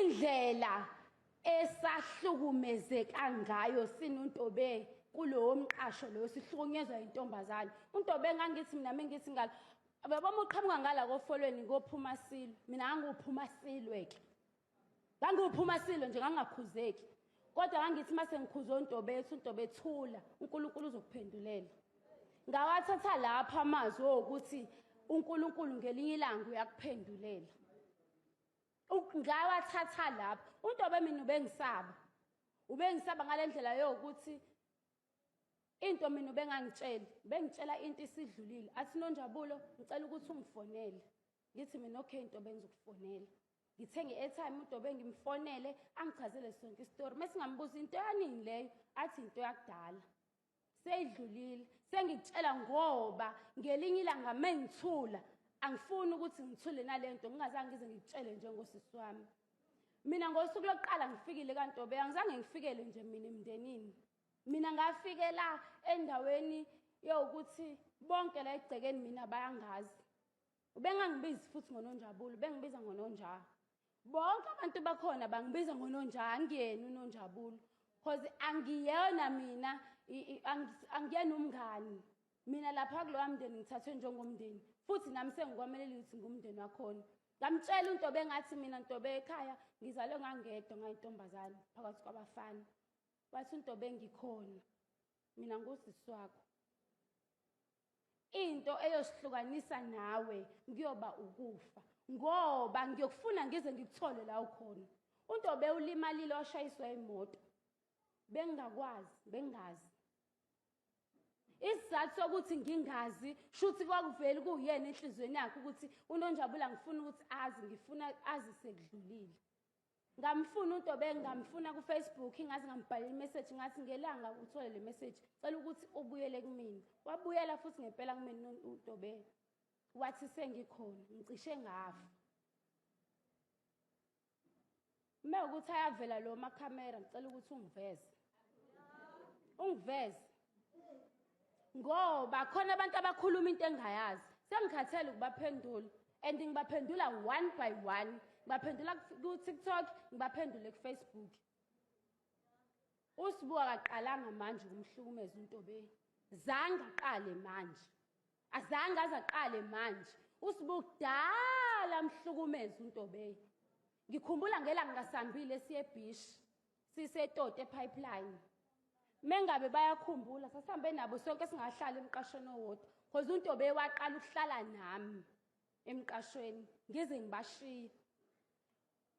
indlela esahlukumezeka ngayo sinuNtobe kulowo mqasho lo sihlukunyezwa intombazana. uNtobe ngangithi mina mengithi ngalo ababama uqhamuka ngala kofolweni ngophuma silwe, mina ngangiphuma silwe ke. Ngangiphuma silwe nje ngangakhuzeki. Kodwa ngangithi mase ngikhuza uNtobe thula, uNkulunkulu uzokuphendulela. Ngawathatha lapha amazwi ukuthi uNkulunkulu ngelinye ilanga uyakuphendulela. Ngawathatha lapha. uNtobe mina ubengisaba ngalendlela yokuthi into mina bengitshela into isidlulile. Athi noNjabulo ngicela ukuthi ungifonele. Ngithi mina okay Ntobe ngizokufonela. Ngithenge i-airtime uNtobe ngimfonele angichazele sonke istory. Mase ngambuza into yanini leyo, athi into yakudala. Seyidlulile. Sengikutshela ngoba ngelinye ilanga mengithula angifuni ukuthi ngithule nalento ngingazange ngize ngikutshele njengosisi wami. Mina ngosuku lokuqala ngifikile kaNtobe angizange ngifikele nje mina emndenini. Mina ngafike la endaweni yokuthi bonke la egcekeni mina bayangazi. Ubengangibizi futhi ngoNonjabulo, bengibiza ngoNonja. Bonke abantu bakhona bangibiza ngoNonja, angiyena uNonjabulo. Because angiyena mina angiyena umngani. Mina lapha kulowa mndeni ngithathwe njengomndeni. Futhi nami sengikwamelela ukuthi ngumndeni wakhona. Ngamtshela uNtobe ngathi mina Ntobe ekhaya ngizalwe ngangedwa ngayintombazana phakathi kwabafana. Wathi uNtobe ngikhona. Mina ngusisi wakho. Into eyosihlukanisa nawe ngiyoba ukufa. Ngoba ngiyokufuna ngize ngikuthole la ukhona. uNtobe ulimalile washayiswa imoto. Bengazi. Isizathu sokuthi ngingazi shuthi kwakuvela kuyena enhlizweni yakhe ukuthi uNonjabulo ngifuna ukuthi azi, ngifuna azi sekudlulile. Ngamfuna uNtobe ngamfuna ku Facebook ngaze ngambhalela imessage ngathi ngelanga uthole le message cela ukuthi ubuyele kumina. Wabuyela futhi ngempela kumina uNtobe. Wathi sengikhona ngicishe ngafa. Ukuthi ayavela lo makhamera ngicela ukuthi ungiveze. Ngoba khona abantu abakhuluma into engayazi. Sengikhathele ukubaphendula and ngibaphendula one by one. Ngibaphendula ku TikTok, ngibaphendule ku Facebook. Usibuka akaqalanga manje ukumhlukumeza uNtobe. Zange aqale manje. Azange azaqale manje. Usibuka kudala mhlukumeza uNtobe. Ngikhumbula ngelanga ngasambile siye eBish. Sisetote epipeline. Mengabe bayakhumbula sasihambe nabo sonke singahlala emqashweni owodwa. Because uNtobe waqala ukuhlala nami emqashweni ngize ngibashiya.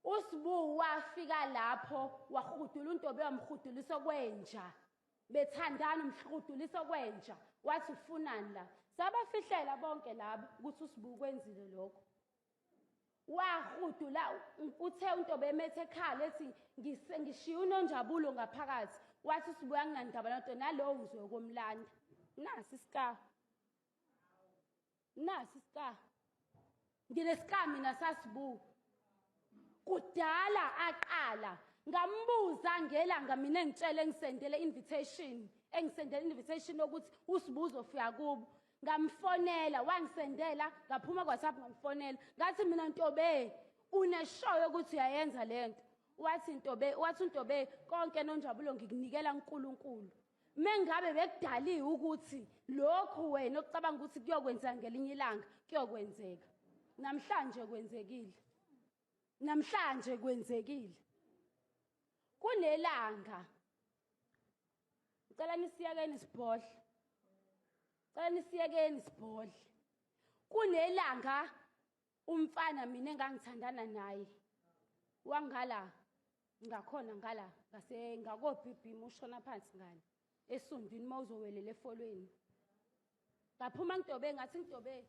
Usibu wafika lapho wahudula uNtobe wamhudulisa kwenja. Bethandana umhudulisa kwenja. Wathi ufunani la? Sabafihlela bonke labo ukuthi uSibu kwenzile lokho. Wahudula uthe uNtobe emethe ekhala ethi ngishiya uNonjabulo ngaphakathi. Wathi uSibu yanginandaba lonto nalowo uzwe komlanda. Nasi iska. Ngineska mina saSibu. Kudala aqala ngambuza ngelanga mina ngitshele ngisendele invitation. Engisendele invitation ukuthi uSibu uzofika kubo. Ngamfonela wangisendela ngaphuma kwaSapho ngamfonela ngathi mina Ntobe uneshoyo ukuthi uyayenza lento. Wathi uNtobe konke noNjabulo ngikunikela uNkulunkulu. Mengabe bekudaliwe ukuthi lokho wena ocabanga ukuthi kuyokwenza ngelinye ilanga kuyokwenzeka. Namhlanje kwenzekile. Kunelanga ngicela nisiyekeni sibhodle. Kunelanga umfana mina engangithandana naye wangala ngakhona ngala ngakobhibhima ushona phansi ngale esundwini mawuzowelela efolweni. Ngaphuma uNtobe ngathi uNtobe